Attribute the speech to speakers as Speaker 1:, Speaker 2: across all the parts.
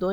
Speaker 1: 2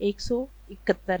Speaker 1: 171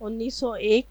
Speaker 1: 1901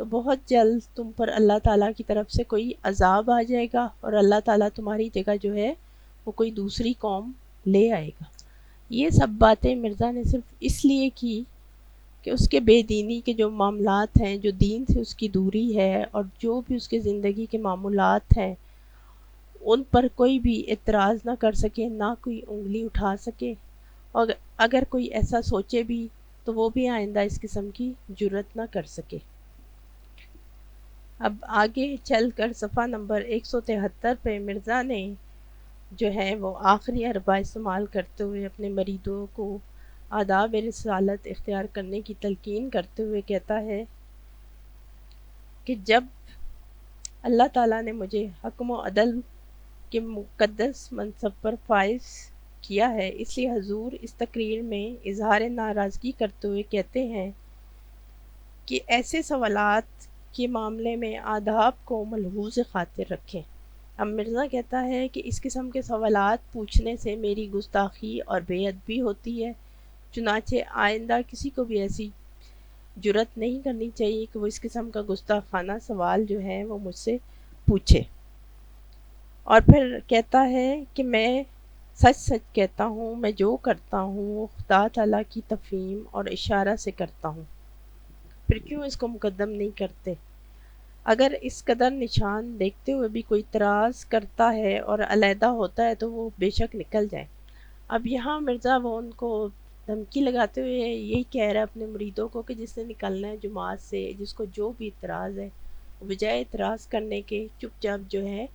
Speaker 1: تو بہت جلد تم پر اللہ تعالیٰ کی طرف سے کوئی عذاب آ جائے گا اور اللہ تعالیٰ تمہاری جگہ جو ہے وہ کوئی دوسری قوم لے آئے گا۔ یہ سب باتیں مرزا نے صرف اس لیے کی کہ اس کے بے دینی کے جو معاملات ہیں، جو دین سے اس کی دوری ہے اور جو بھی اس کے زندگی کے معمولات ہیں، ان پر کوئی بھی اعتراض نہ کر سکے، نہ کوئی انگلی اٹھا سکے، اور اگر کوئی ایسا سوچے بھی تو وہ بھی آئندہ اس قسم کی جرات نہ کر سکے۔ اب آگے چل کر صفحہ نمبر 173 پہ مرزا نے جو ہے وہ آخری حربہ استعمال کرتے ہوئے اپنے مریدوں کو آداب رسالت اختیار کرنے کی تلقین کرتے ہوئے کہتا ہے کہ جب اللہ تعالیٰ نے مجھے حکم و عدل کے مقدس منصب پر فائز کیا ہے، اس لیے حضور اس تقریر میں اظہار ناراضگی کرتے ہوئے کہتے ہیں کہ ایسے سوالات کے معاملے میں آداب کو ملحوظ خاطر رکھیں۔ اب مرزا کہتا ہے کہ اس قسم کے سوالات پوچھنے سے میری گستاخی اور بے ادبی ہوتی ہے، چنانچہ آئندہ کسی کو بھی ایسی جرات نہیں کرنی چاہیے کہ وہ اس قسم کا گستاخانہ سوال جو ہے وہ مجھ سے پوچھے۔ اور پھر کہتا ہے کہ میں سچ سچ کہتا ہوں، میں جو کرتا ہوں وہ خدا تعالیٰ کی تفہیم اور اشارہ سے کرتا ہوں، پھر کیوں اس کو مقدم نہیں کرتے؟ اگر اس قدر نشان دیکھتے ہوئے بھی کوئی اعتراض کرتا ہے اور علیحدہ ہوتا ہے تو وہ بے شک نکل جائے۔ اب یہاں مرزا وہ ان کو دھمکی لگاتے ہوئے یہی کہہ رہا ہے اپنے مریدوں کو کہ جس نے نکلنا ہے جماعت سے، جس کو جو بھی اعتراض ہے، بجائے اعتراض کرنے کے چپ چاپ جو ہے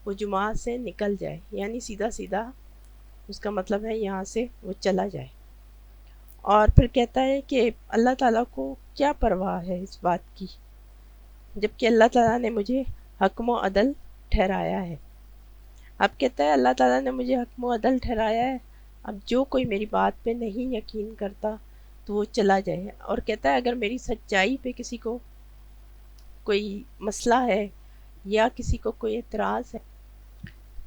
Speaker 1: وہ جماعت سے نکل جائے، یعنی سیدھا سیدھا اس کا مطلب ہے یہاں سے وہ چلا جائے۔ اور پھر کہتا ہے کہ اللہ تعالیٰ کو کیا پرواہ ہے اس بات کی، جبکہ اللہ تعالیٰ نے مجھے حکم و عدل ٹھہرایا ہے۔ اب کہتا ہے اللہ تعالیٰ نے مجھے حکم و عدل ٹھہرایا ہے، اب جو کوئی میری بات پہ نہیں یقین کرتا تو وہ چلا جائے۔ اور کہتا ہے اگر میری سچائی پہ کسی کو کوئی مسئلہ ہے یا کسی کو کوئی اعتراض ہے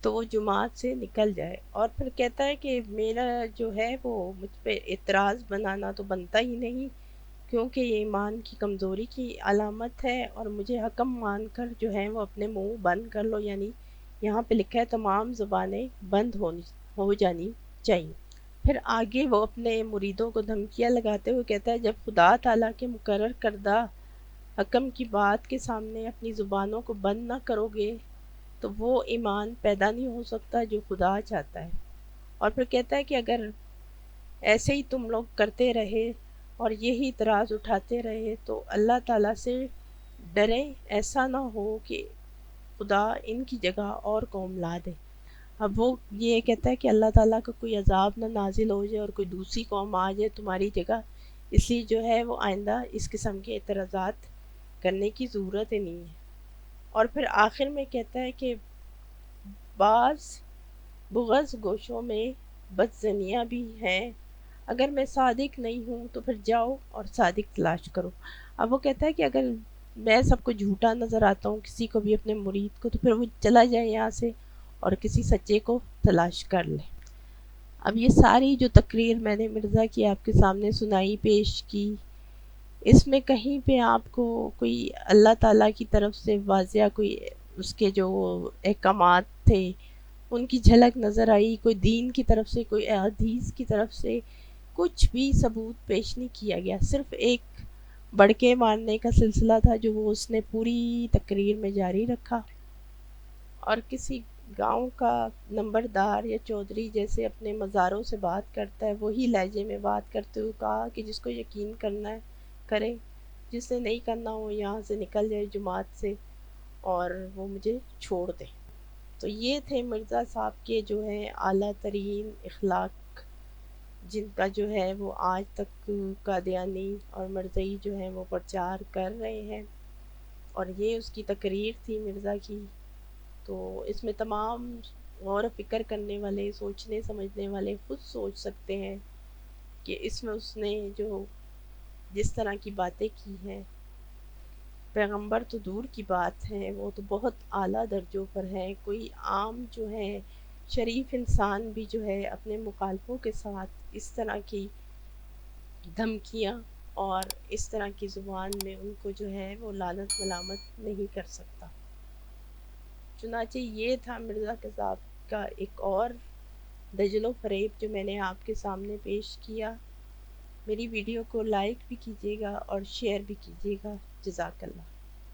Speaker 1: تو وہ جماعت سے نکل جائے۔ اور پھر کہتا ہے کہ میرا جو ہے وہ مجھ پہ اعتراض بنانا تو بنتا ہی نہیں، کیونکہ یہ ایمان کی کمزوری کی علامت ہے، اور مجھے حکم مان کر جو ہے وہ اپنے منہ بند کر لو، یعنی یہاں پہ لکھا ہے تمام زبانیں بند ہو جانی چاہیے۔ پھر آگے وہ اپنے مریدوں کو دھمکیاں لگاتے ہوئے کہتا ہے جب خدا تعالیٰ کے مقرر کردہ حکم کی بات کے سامنے اپنی زبانوں کو بند نہ کرو گے تو وہ ایمان پیدا نہیں ہو سکتا جو خدا چاہتا ہے۔ اور پھر کہتا ہے کہ اگر ایسے ہی تم لوگ کرتے رہے اور یہی اعتراض اٹھاتے رہے تو اللہ تعالیٰ سے ڈریں، ایسا نہ ہو کہ خدا ان کی جگہ اور قوم لا دے۔ اب وہ یہ کہتا ہے کہ اللہ تعالیٰ کا کوئی عذاب نہ نازل ہو جائے اور کوئی دوسری قوم آ جائے تمہاری جگہ، اس لیے جو ہے وہ آئندہ اس قسم کے اعتراضات کرنے کی ضرورت ہی نہیں ہے۔ اور پھر آخر میں کہتا ہے کہ بعض بغض گوشوں میں بدزنیاں بھی ہیں، اگر میں صادق نہیں ہوں تو پھر جاؤ اور صادق تلاش کرو۔ اب وہ کہتا ہے کہ اگر میں سب کو جھوٹا نظر آتا ہوں کسی کو بھی اپنے مرید کو، تو پھر وہ چلا جائے یہاں سے اور کسی سچے کو تلاش کر لے۔ اب یہ ساری جو تقریر میں نے مرزا کی آپ کے سامنے سنائی، پیش کی، اس میں کہیں پہ آپ کو کوئی اللہ تعالیٰ کی طرف سے واضح کوئی اس کے جو احکامات تھے ان کی جھلک نظر آئی؟ کوئی دین کی طرف سے، کوئی حدیث کی طرف سے کچھ بھی ثبوت پیش نہیں کیا گیا، صرف ایک بڑکے مارنے کا سلسلہ تھا جو وہ اس نے پوری تقریر میں جاری رکھا، اور کسی گاؤں کا نمبردار یا چودھری جیسے اپنے مزاروں سے بات کرتا ہے وہی لہجے میں بات کرتے ہوئے کہا کہ جس کو یقین کرنا ہے کرے، جس نے نہیں کرنا وہ یہاں سے نکل جائے جماعت سے اور وہ مجھے چھوڑ دے۔ تو یہ تھے مرزا صاحب کے جو ہے اعلیٰ ترین اخلاق، جن کا جو ہے وہ آج تک قادیانی اور مرزائی جو ہیں وہ پرچار کر رہے ہیں، اور یہ اس کی تقریر تھی مرزا کی۔ تو اس میں تمام غور و فکر کرنے والے، سوچنے سمجھنے والے خود سوچ سکتے ہیں کہ اس میں اس نے جو جس طرح کی باتیں کی ہیں، پیغمبر تو دور کی بات ہے، وہ تو بہت اعلیٰ درجوں پر ہیں، کوئی عام جو ہے شریف انسان بھی جو ہے اپنے مخالفوں کے ساتھ اس طرح کی دھمکیاں اور اس طرح کی زبان میں ان کو جو ہے وہ لعنت ملامت نہیں کر سکتا۔ چنانچہ یہ تھا مرزا کذاب کا ایک اور دجل و فریب جو میں نے آپ کے سامنے پیش کیا۔ میری ویڈیو کو لائک بھی کیجیے گا اور شیئر بھی کیجیے گا۔ جزاک اللہ۔